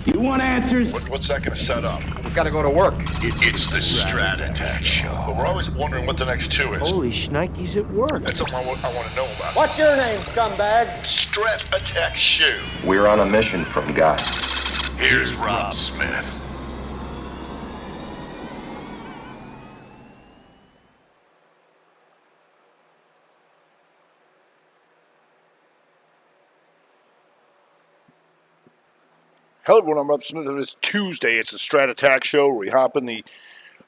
You want answers? What's that going to set up? We've got to go to work. It's the Strat Attack Show. But we're always wondering what the next two is. Holy shnikes, it worked. That's something I want to know about. What's your name, scumbag? Strat Attack Show. We're on a mission from God. Here's Rob Smith. Hello everyone, I'm Rob Smith. It is Tuesday. It's the Strat Attack Show where we hop in the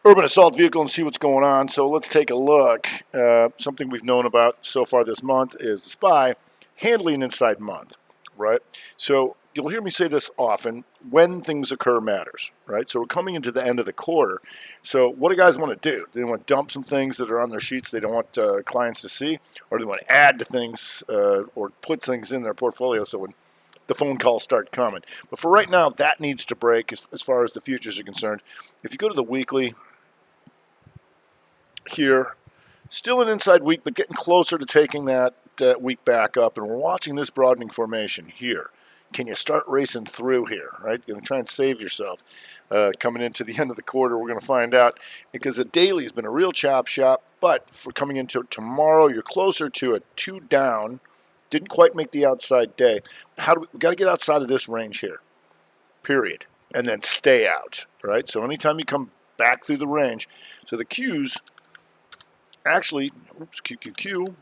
urban assault vehicle and see what's going on. So let's take a look. Something we've known about so far this month is the spy handling an inside month, right? So you'll hear me say this often, when things occur matters, right? So we're coming into the end of the quarter. So what do guys want to do? Do they want to dump some things that are on their sheets they don't want clients to see? Or do they want to add to things or put things in their portfolio so when the phone calls start coming? But for right now, that needs to break as far as the futures are concerned. If you go to the weekly here, still an inside week, but getting closer to taking that week back up. And we're watching this broadening formation here. Can you start racing through here, right? You're going to try and save yourself coming into the end of the quarter. We're going to find out because the daily has been a real chop shop. But for coming into tomorrow, you're closer to a 2 down. Didn't quite make the outside day. We got to get outside of this range here, period, and then stay out, right? So anytime you come back through the range, so the Qs actually, QQQ,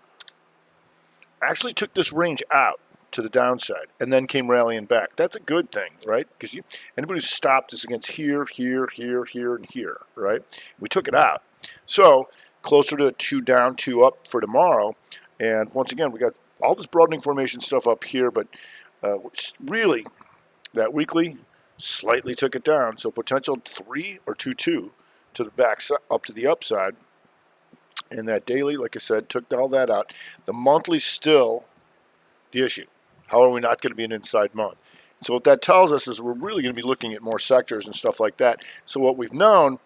actually took this range out to the downside and then came rallying back. That's a good thing, right? Because anybody who's stopped is against here, here, here, here, and here, right? We took it out. So closer to a 2 down, 2 up for tomorrow. And once again, we got all this broadening formation stuff up here, but really that weekly slightly took it down. So potential 3 or 2-2 to the back up to the upside. And that daily, like I said, took all that out. The monthly still the issue. How are we not going to be an inside month? So what that tells us is we're really going to be looking at more sectors and stuff like that. So what we've known,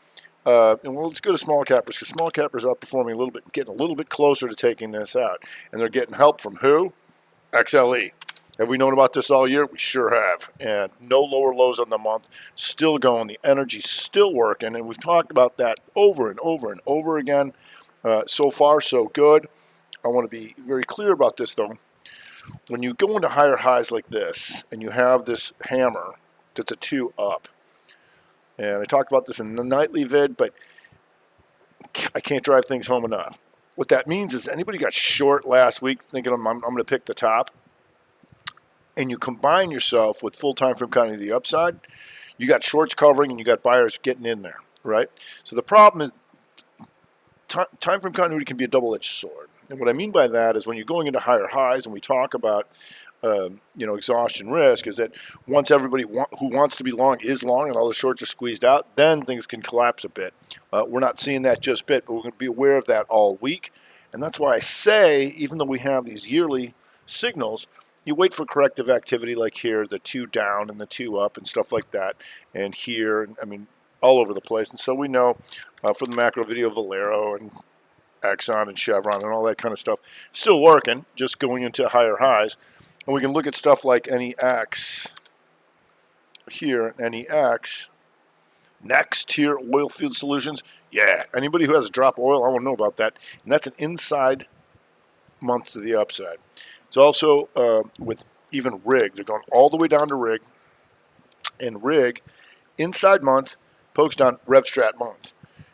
and let's go to small cappers, because small cappers are outperforming a little bit, getting a little bit closer to taking this out. And they're getting help from who? XLE. Have we known about this all year? We sure have. And no lower lows on the month. Still going. The energy's still working. And we've talked about that over and over and over again. So far, so good. I want to be very clear about this, though. When you go into higher highs like this, and you have this hammer that's a 2 up, and I talked about this in the nightly vid, but I can't drive things home enough. What that means is anybody got short last week thinking I'm going to pick the top, and you combine yourself with full time frame counting to the upside, you got shorts covering and you got buyers getting in there, right? So the problem is time frame continuity can be a double-edged sword. And what I mean by that is when you're going into higher highs, and we talk about exhaustion risk, is that once everybody who wants to be long is long and all the shorts are squeezed out, then things can collapse a bit. We're not seeing that just bit, but we're going to be aware of that all week. And that's why I say, even though we have these yearly signals, you wait for corrective activity like here, the 2 down and the 2 up and stuff like that, and here, I mean, all over the place. And so we know from the macro video, Valero and Exxon and Chevron and all that kind of stuff still working, just going into higher highs. And we can look at stuff like NEX here, NEX, next tier oil field solutions. Yeah, anybody who has a drop oil, I want to know about that. And that's an inside month to the upside. It's also with even rig. They're going all the way down to rig. And rig, inside month, pokes down Rev Strat month.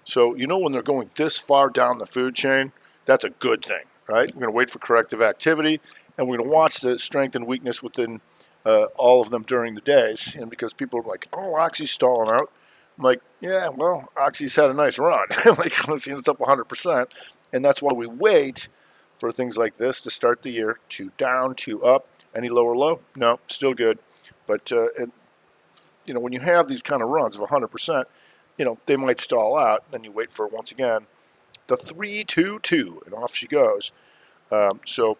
So you know when they're going this far down the food chain, that's a good thing, right? We're going to wait for corrective activity, and we're going to watch the strength and weakness within all of them during the days. And because people are like, oh, Oxy's stalling out. I'm like, yeah, well, Oxy's had a nice run. Like, let's see, it's up 100%. And that's why we wait for things like this to start the year. 2 down, 2 up. Any lower low? No, still good. But when you have these kind of runs of 100%, they might stall out. Then you wait for, once again, the 3-2-2, and off she goes. So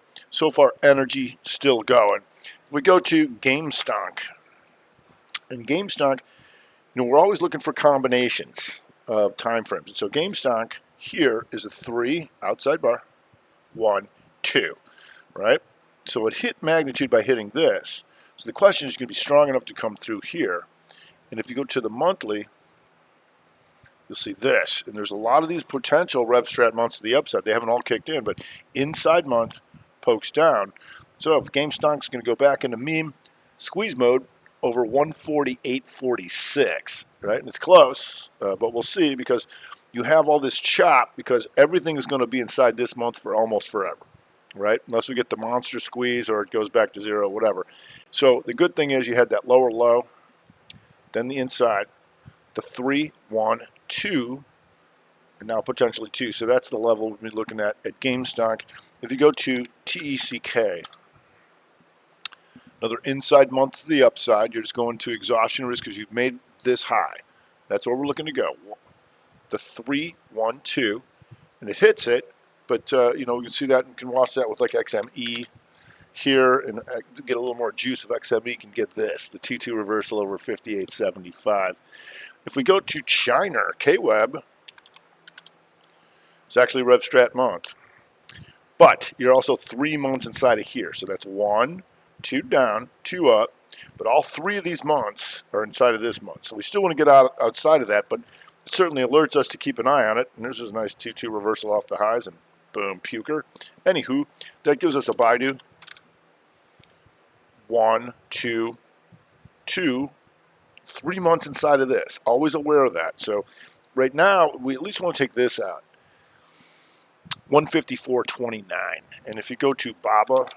far, energy still going. If we go to GameStonk, and GameStonk, we're always looking for combinations of time frames. And so GameStonk here is a 3 outside bar, 1, 2, right? So it hit magnitude by hitting this. So the question is going to be strong enough to come through here. And if you go to the monthly, you'll see this. And there's a lot of these potential RevStrat months to the upside. They haven't all kicked in, but inside month pokes down. So if GameStock's going to go back into meme squeeze mode over 148.46, right? And it's close, but we'll see because you have all this chop because everything is going to be inside this month for almost forever, right? Unless we get the monster squeeze or it goes back to zero, whatever. So the good thing is you had that lower low, then the inside, the 3, 1, 2, and now potentially 2. So that's the level we'll be looking at GameStop. If you go to TECK, another inside month to the upside, you're just going to exhaustion risk because you've made this high. That's where we're looking to go. The 3, 1, 2, and it hits it, but you know, you can see that and can watch that with like XME here and get a little more juice of XME. You can get this, the T2 reversal over 58.75. If we go to China, KWeb, it's actually RevStrat month, but you're also 3 months inside of here. So that's 1, 2 down, 2 up, but all 3 of these months are inside of this month. So we still want to get outside of that, but it certainly alerts us to keep an eye on it. And there's this nice 2-2 reversal off the highs and boom, puker. Anywho, that gives us a Baidu. 1, 2, 2, 3 months inside of this. Always aware of that. So right now, we at least want to take this out. 154.29. And if you go to Baba,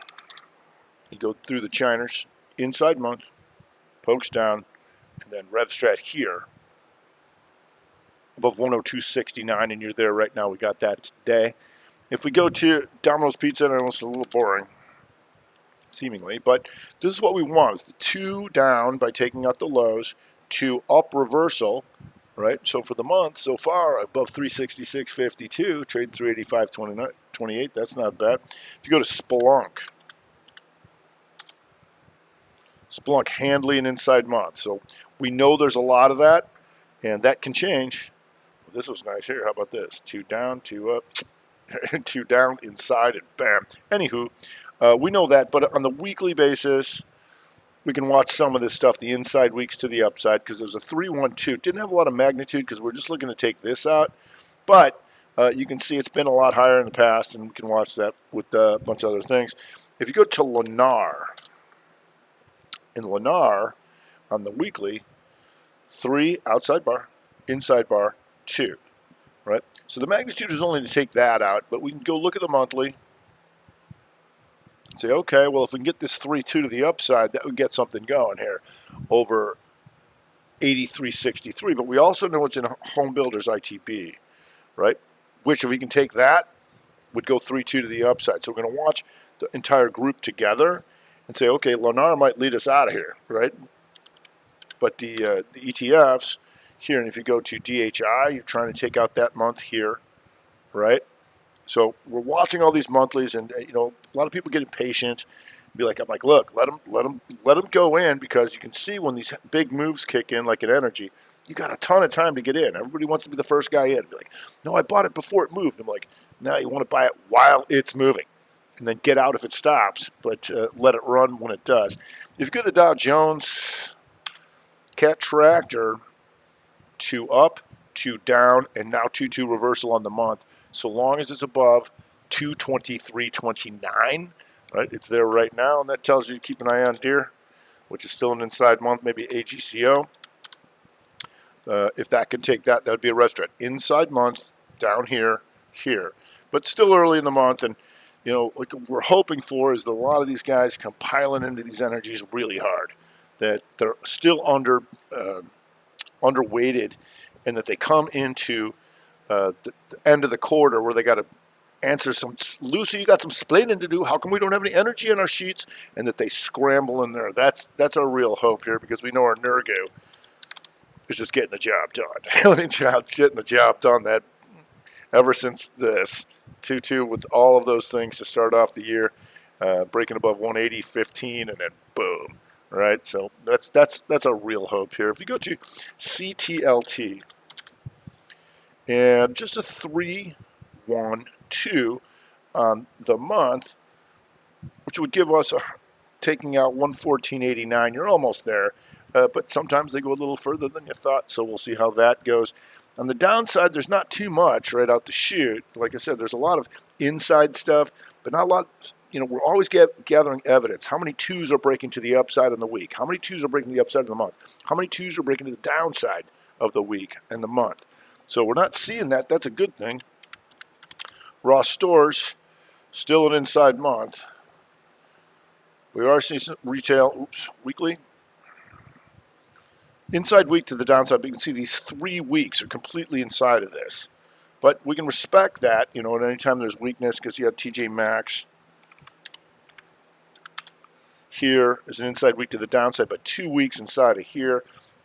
you go through the Chiners, inside month, pokes down, and then RevStrat here, above 102.69, and you're there right now. We got that today. If we go to Domino's Pizza, I know it's a little boring, seemingly, but this is what we want. It's the 2 down by taking out the lows, 2 up reversal, right? So for the month so far, above 366.52, trading 385.28. That's not bad. If you go to Splunk handling an inside month. So we know there's a lot of that, and that can change. Well, this was nice here. How about this? 2 down, 2 up, 2 down, inside, and bam. Anywho, we know that, but on the weekly basis, we can watch some of this stuff, the inside weeks to the upside, because there's a 3-1-2. Didn't have a lot of magnitude because we're just looking to take this out, but you can see it's been a lot higher in the past, and we can watch that with a bunch of other things. If you go to Lennar, in Lennar, on the weekly, 3 outside bar, inside bar, 2, right? So the magnitude is only to take that out, but we can go look at the monthly and say, okay, well, if we can get this 3-2 to the upside, that would get something going here over 83.63. But we also know it's in Home Builders ITB, right? Which, if we can take that, would go 3-2 to the upside. So we're going to watch the entire group together and say, okay, Lennar might lead us out of here, right? But the ETFs here, and if you go to DHI, you're trying to take out that month here, right? So we're watching all these monthlies, and you know, a lot of people get impatient. I'm like, look, let them go in, because you can see when these big moves kick in, like an energy, you got a ton of time to get in. Everybody wants to be the first guy in. Be like, no, I bought it before it moved. I'm like, no, you want to buy it while it's moving, and then get out if it stops, but let it run when it does. If you go to the Dow Jones, Cat Tractor, 2 up, 2 down, and now 2-2 reversal on the month. So long as it's above 223.29, right? It's there right now, and that tells you to keep an eye on Deere, which is still an inside month, maybe AGCO. If that can take that, that would be a RevStrat. Inside month, down here, here. But still early in the month, and you know, like we're hoping for is that a lot of these guys come piling into these energies really hard, that they're still underweighted, and that they come into the end of the quarter where they got to answer some, Lucy, you got some splaining to do. How come we don't have any energy in our sheets? And that they scramble in there. That's our real hope here, because we know our Nergo is just getting the job done. Getting the job done. That ever since this 2-2 with all of those things to start off the year, breaking above 180.15, and then boom. Right, so that's our real hope here. If you go to CTLT, and just a 3-1-2 on the month, which would give us taking out 114.89. You're almost there. but sometimes they go a little further than you thought, so we'll see how that goes. On the downside, there's not too much right out to shoot. Like I said, there's a lot of inside stuff, but not a lot. We're always gathering evidence. How many twos are breaking to the upside in the week? How many twos are breaking to the upside of the month? How many twos are breaking to the downside of the week and the month? So we're not seeing that. That's a good thing. Raw stores, still an inside month. We are seeing some retail, weekly. Inside week to the downside, but you can see these 3 weeks are completely inside of this. But we can respect that, at any time there's weakness, because you have TJ Maxx. Here is an inside week to the downside, but 2 weeks inside of here.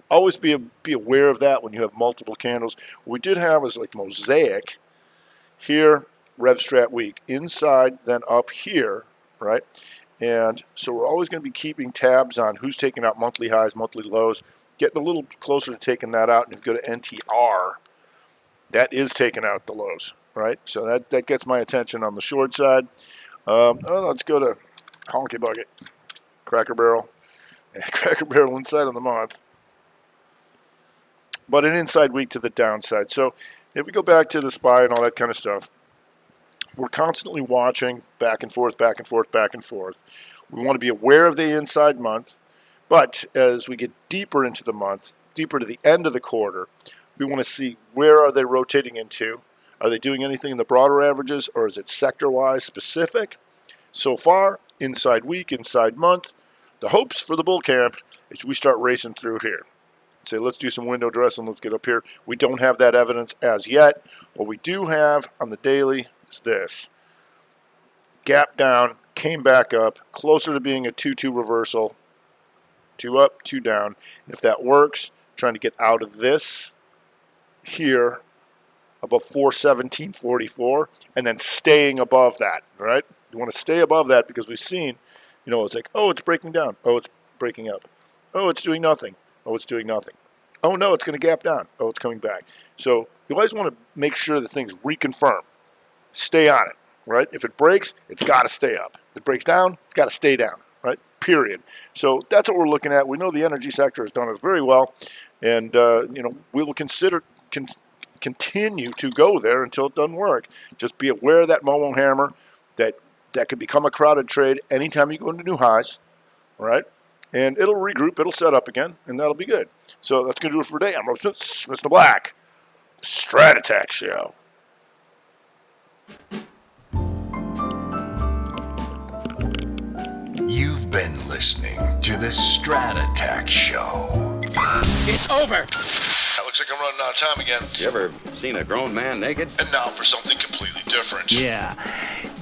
Always be aware of that when you have multiple candles. What we did have is like mosaic. Here, Rev Strat week. Inside, then up here, right? And so we're always going to be keeping tabs on who's taking out monthly highs, monthly lows. Getting a little closer to taking that out. And if you go to NTR, that is taking out the lows, right? So that gets my attention on the short side. Let's go to Honky Bucket. Cracker Barrel. Cracker Barrel inside of the month. But an inside week to the downside. So if we go back to the SPY and all that kind of stuff, we're constantly watching back and forth, back and forth, back and forth. We want to be aware of the inside month. But as we get deeper into the month, deeper to the end of the quarter, we want to see where are they rotating into. Are they doing anything in the broader averages, or is it sector-wise specific? So far, inside week, inside month, the hopes for the bull camp is we start racing through here. Say, let's do some window dressing, let's get up here. We don't have that evidence as yet. What we do have on the daily is this. Gap down, came back up, closer to being a 2-2 reversal. 2 up, 2 down. And if that works, trying to get out of this here above 417.44 and then staying above that, right? You want to stay above that because we've seen, it's like, oh, it's breaking down. Oh, it's breaking up. Oh, it's doing nothing. Oh, it's doing nothing. Oh, no, it's going to gap down. Oh, it's coming back. So you always want to make sure that things reconfirm. Stay on it, right? If it breaks, it's got to stay up. If it breaks down, it's got to stay down, right? Period. So that's what we're looking at. We know the energy sector has done it very well, and we will continue to go there until it doesn't work. Just be aware of that Momo hammer that could become a crowded trade anytime you go into new highs, right? And it'll regroup, it'll set up again, and that'll be good. So that's going to do it for today. I'm Rob Smith, Mr. Black, Strat Attack Show. You've been listening to the Strat Attack Show. It's over. That looks like I'm running out of time again. You ever seen a grown man naked? And now for something completely different. Yeah.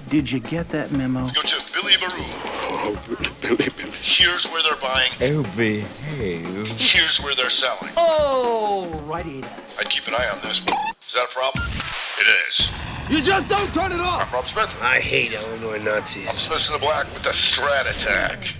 Did you get that memo? Let's go to Billy Baroo. Here's where they're buying. Oh, behave. Here's where they're selling. Oh, righty. I'd keep an eye on this. Is that a problem? It is. You just don't turn it off. I'm Rob Smith. I hate Illinois Nazis. I'm Smith in the Black with the Strat Attack.